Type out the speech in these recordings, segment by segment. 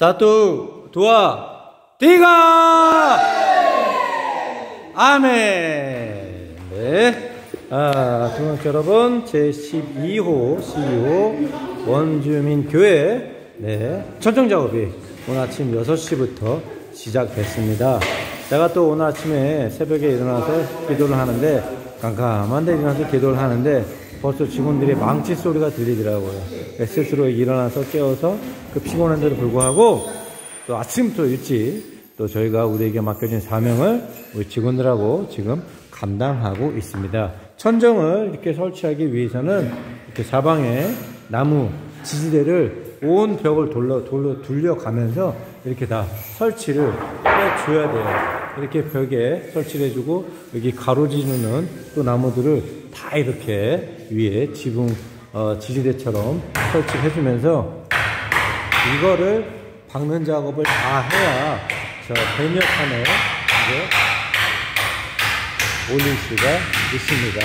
Satu, dua, tiga. 아멘. 네. 동학교 여러분, 제12호 CEO 원주민교회 천정작업이 오늘 아침 6시부터 시작됐습니다. 제가 또 오늘 아침에 새벽에 일어나서 기도를 하는데, 깜깜한데 일어나서 기도를 하는데 벌써 직원들의 망치 소리가 들리더라고요. 스스로 일어나서 깨워서 그 피곤한데도 불구하고 또 아침부터 일찍 또 저희가 우리에게 맡겨진 사명을 우리 직원들하고 지금 감당하고 있습니다. 천정을 이렇게 설치하기 위해서는 이렇게 사방에 나무 지지대를 온 벽을 둘러가면서 이렇게 다 설치를 해줘야 돼요. 이렇게 벽에 설치를 해주고 여기 가로지르는 또 나무들을 다 이렇게 위에 지붕 지지대처럼 설치를 해주면서 이거를 박는 작업을 다 해야 저 배면판에 이제 올릴 수가 있습니다.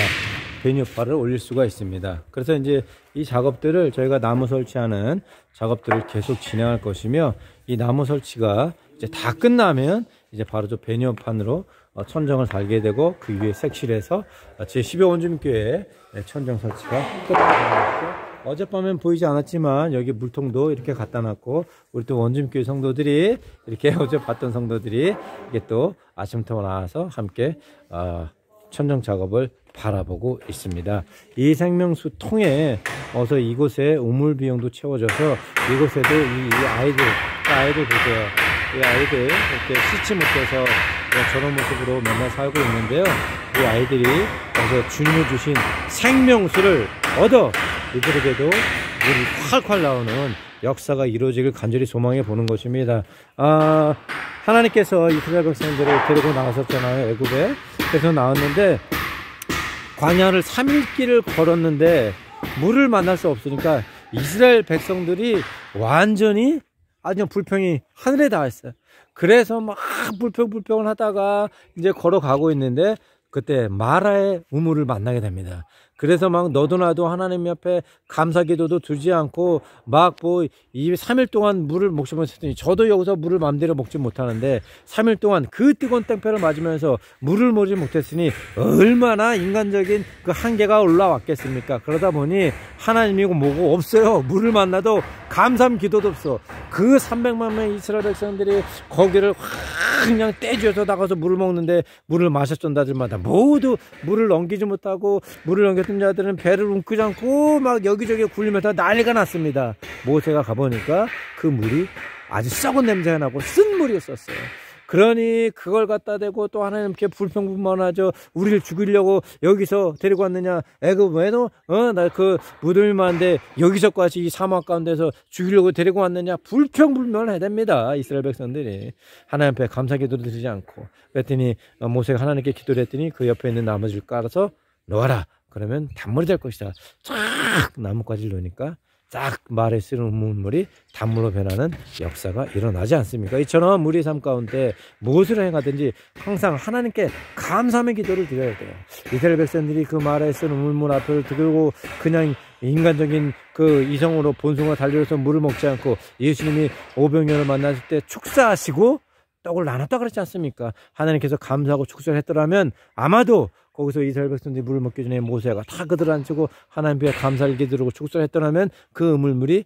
배뉴파를 올릴 수가 있습니다. 그래서 이제 이 작업들을 저희가 나무 설치하는 작업들을 계속 진행할 것이며, 이 나무 설치가 이제 다 끝나면 이제 바로 저 배뉴판으로 천정을 달게 되고 그 위에 색칠해서 제12호 원주민교회 천정 설치가 끝났고, 어젯밤엔 보이지 않았지만 여기 물통도 이렇게 갖다 놨고, 우리 또 원주민교회 성도들이 이렇게 어제 봤던 성도들이 이게 또 아침부터 나와서 함께 천정 작업을 바라보고 있습니다. 이 생명수 통에 어서 이곳에 우물 비용도 채워져서 이곳에도 이 아이들 보세요. 이 아이들 이렇게 씻지 못해서 저런 모습으로 맨날 살고 있는데요. 이 아이들이 어서 주님이 주신 생명수를 얻어 이들에게도 물이 콸콸 나오는 역사가 이루어지길 간절히 소망해 보는 것입니다. 하나님께서 이스라엘 백성들을 데리고 나가셨잖아요. 애굽에. 그래서 나왔는데 광야를 3일길을 걸었는데 물을 만날 수 없으니까 이스라엘 백성들이 완전히 아주 불평이 하늘에 닿았어요. 그래서 막 불평을 하다가 이제 걸어가고 있는데 그때 마라의 우물을 만나게 됩니다. 그래서 막 너도 나도 하나님 옆에 감사기도도 두지 않고 막 이 3일 동안 물을 먹지 못했더니 저도 여기서 물을 마음대로 먹지 못하는데 3일 동안 그 뜨거운 땡볕을 맞으면서 물을 먹지 못했으니 얼마나 인간적인 그 한계가 올라왔겠습니까? 그러다 보니 하나님이고 뭐고 없어요. 물을 만나도 감사함 기도도 없어. 그 300만 명의 이스라엘 백성들이 거기를 확 그냥 떼줘서 나가서 물을 먹는데 물을 마셨던 자들마다 모두 물을 넘기지 못하고, 물을 넘겼던 자들은 배를 움크지 않고 막 여기저기 굴리면서 난리가 났습니다. 모세가 가보니까 그 물이 아주 썩은 냄새가 나고 쓴 물이었었어요. 그러니 그걸 갖다 대고 또 하나님께 불평불만하죠. 우리를 죽이려고 여기서 데리고 왔느냐, 애굽에도 나 그 무덤이만한데 여기서까지 이 사막 가운데서 죽이려고 데리고 왔느냐, 불평불만을 해야 됩니다. 이스라엘 백성들이 하나님 앞에 감사기도를 드리지 않고. 그랬더니 모세가 하나님께 기도를 했더니 그 옆에 있는 나무를 깔아서 놓아라. 그러면 단물이 될 것이다. 쫙 나뭇가지를 놓으니까 쫙 말에 쓰는 우물물이 단물로 변하는 역사가 일어나지 않습니까? 이처럼 우리 삶 가운데 무엇을 행하든지 항상 하나님께 감사함의 기도를 드려야 돼요. 이스라엘 백성들이 그 말에 쓰는 우물물 앞을 들고 그냥 인간적인 그 이성으로 본성으로 달려서 물을 먹지 않고 예수님이 오병이어를 만났을 때 축사하시고 떡을 나눴다 그랬지 않습니까? 하나님께서 감사하고 축사를 했더라면 아마도 거기서 이스라엘 백성들이 물을 먹기 전에 모세가 다 그들 앉히고 하나님 앞에 감사를 기도하고 축사를 했더라면 그 우물물이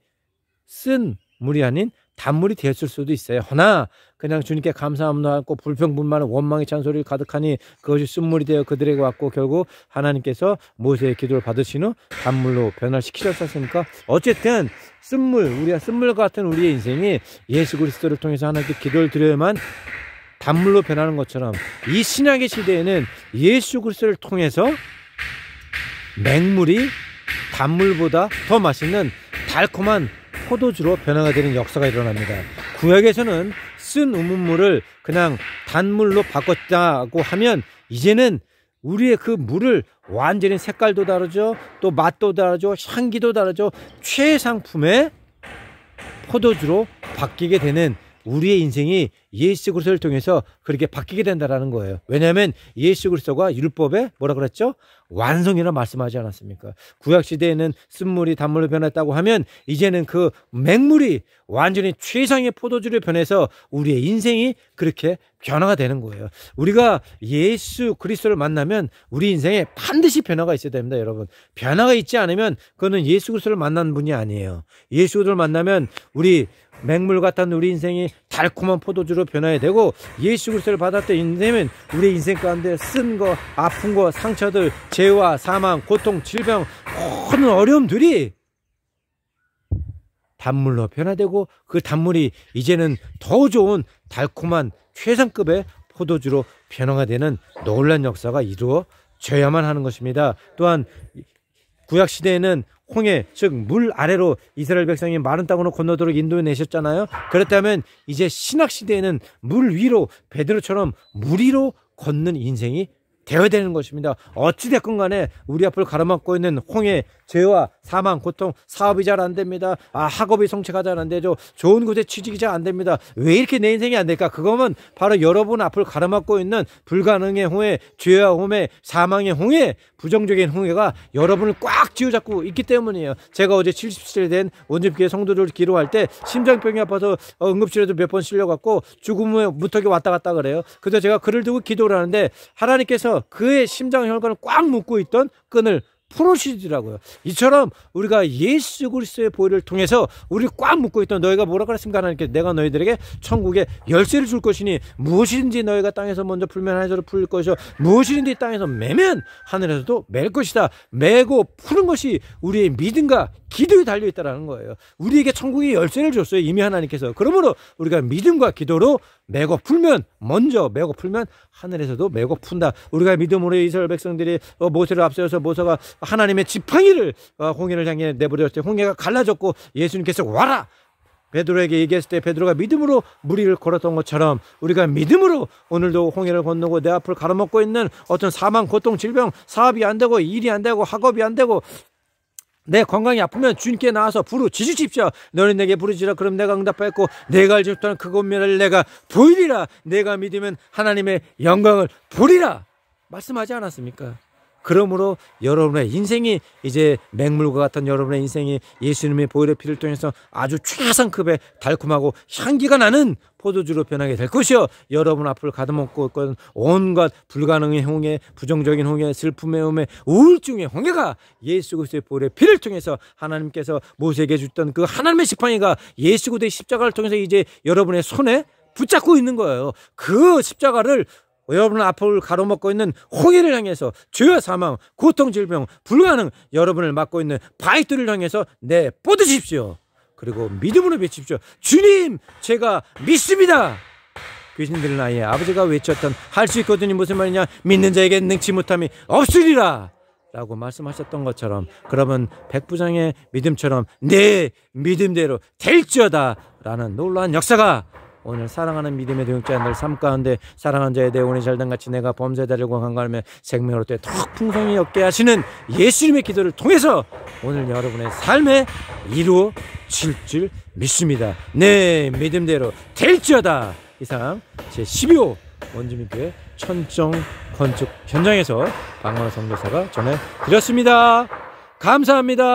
쓴 물이 아닌 단물이 되었을 수도 있어요. 허나 그냥 주님께 감사함도 않고 불평불만은 원망의 찬소리를 가득하니 그것이 쓴물이 되어 그들에게 왔고 결국 하나님께서 모세의 기도를 받으신 후 단물로 변화시키셨지 않습니까? 어쨌든 쓴물, 우리가 쓴물 같은 우리의 인생이 예수 그리스도를 통해서 하나님께 기도를 드려야만 단물로 변하는 것처럼 이 신약의 시대에는 예수 그리스도를 통해서 맹물이 단물보다 더 맛있는 달콤한 포도주로 변화가 되는 역사가 일어납니다. 구약에서는 쓴 우물물을 그냥 단물로 바꿨다고 하면 이제는 우리의 그 물을 완전히 색깔도 다르죠, 또 맛도 다르죠, 향기도 다르죠, 최상품의 포도주로 바뀌게 되는 우리의 인생이 예수 그리스도를 통해서 그렇게 바뀌게 된다라는 거예요. 왜냐하면 예수 그리스도가 율법에 뭐라 그랬죠? 완성이라 말씀하지 않았습니까? 구약 시대에는 쓴물이 단물로 변했다고 하면 이제는 그 맹물이 완전히 최상의 포도주로 변해서 우리의 인생이 그렇게 변화가 되는 거예요. 우리가 예수 그리스도를 만나면 우리 인생에 반드시 변화가 있어야 됩니다, 여러분. 변화가 있지 않으면 그거는 예수 그리스도를 만난 분이 아니에요. 예수 그리스도를 만나면 우리 맹물 같은 우리 인생이 달콤한 포도주로 변화해야 되고, 예수 그리스도를 받았던 인생은 우리 인생 가운데 쓴 거, 아픈 거, 상처들, 죄와 사망, 고통, 질병, 모든 어려움들이 단물로 변화되고 그 단물이 이제는 더 좋은 달콤한 최상급의 포도주로 변화가 되는 놀라운 역사가 이루어져야만 하는 것입니다. 또한 구약시대에는 홍해, 즉 물 아래로 이스라엘 백성이 마른 땅으로 건너도록 인도해내셨잖아요. 그렇다면 이제 신학시대에는 물 위로 베드로처럼 물 위로 걷는 인생이 되어야 되는 것입니다. 어찌됐건 간에 우리 앞을 가로막고 있는 홍해, 죄와 사망, 고통, 사업이 잘 안 됩니다. 학업이 성취가 잘 안 되죠. 좋은 곳에 취직이 잘 안 됩니다. 왜 이렇게 내 인생이 안 될까? 그거면 바로 여러분 앞을 가로막고 있는 불가능의 홍해, 죄와 홍해, 사망의 홍해, 부정적인 홍해가 여러분을 꽉 쥐어잡고 있기 때문이에요. 제가 어제 70세 된 원주교회 성도들 기도할 때 심장병이 아파서 응급실에도 몇 번 실려갔고 죽음의 무턱에 왔다 갔다 그래요. 그래서 제가 글을 두고 기도를 하는데 하나님께서 그의 심장혈관을 꽉 묶고 있던 끈을 풀어주시더라고요. 이처럼 우리가 예수 그리스도의 보혈을 통해서 우리를 꽉 묶고 있던, 너희가 뭐라 그랬습니까? 하나님께서 내가 너희들에게 천국의 열쇠를 줄 것이니 무엇이든지 너희가 땅에서 먼저 풀면 하늘에서 풀 것이요 무엇이든지 땅에서 매면 하늘에서도 맬 것이다. 매고 푸는 것이 우리의 믿음과 기도에 달려있다는 거예요. 우리에게 천국의 열쇠를 줬어요, 이미 하나님께서. 그러므로 우리가 믿음과 기도로 매고 풀면, 먼저 매고 풀면 하늘에서도 매고 푼다. 우리가 믿음으로 이스라엘 백성들이 모세를 앞세워서 모세가 하나님의 지팡이를 홍해를 향해 내버렸을 때 홍해가 갈라졌고 예수님께서 와라 베드로에게 얘기했을 때 베드로가 믿음으로 물 위를 걸었던 것처럼 우리가 믿음으로 오늘도 홍해를 건너고 내 앞을 가로막고 있는 어떤 사망, 고통, 질병, 사업이 안 되고 일이 안 되고 학업이 안 되고 내 건강이 아프면 주님께 나와서 부르짖으십시오. 너는 내게 부르짖으라 그럼 내가 응답하였고 내가 알지 못하는 그 권면을 내가 보이리라. 내가 믿으면 하나님의 영광을 보리라 말씀하지 않았습니까? 그러므로 여러분의 인생이 이제 맹물과 같은 여러분의 인생이 예수님의 보혈의 피를 통해서 아주 최상급의 달콤하고 향기가 나는 포도주로 변하게 될 것이요, 여러분 앞을 가다먹고 있건 온갖 불가능의 홍해, 부정적인 홍해, 슬픔의 홍해, 우울증의 홍해가 예수 그리스도의 보혈의 피를 통해서 하나님께서 모세에게 줬던 그 하나님의 지팡이가 예수 그리스도의 십자가를 통해서 이제 여러분의 손에 붙잡고 있는 거예요. 그 십자가를 여러분 앞을 가로막고 있는 홍해를 향해서 죄와 사망, 고통, 질병, 불가능 여러분을 막고 있는 바위들을 향해서 내뻗으십시오. 그리고 믿음으로 외칩시오. 주님, 제가 믿습니다. 귀신들은 아예 아버지가 외쳤던 할 수 있거든요. 무슨 말이냐? 믿는 자에게 능치 못함이 없으리라 라고 말씀하셨던 것처럼, 그러면 백부장의 믿음처럼 내 믿음대로 될지어다 라는 놀라운 역사가 오늘 사랑하는 믿음의 동역자들 삶 가운데 사랑하는 자의 대원이 잘된 같이 내가 범죄자들과 간과하며 생명으로 더 풍성히 얻게 하시는 예수님의 기도를 통해서 오늘 여러분의 삶에 이루어질 줄 믿습니다. 내 믿음대로 될지어다. 이상 제12호 원주민교회 천정 건축 현장에서 박만호 선교사가 전해드렸습니다. 감사합니다.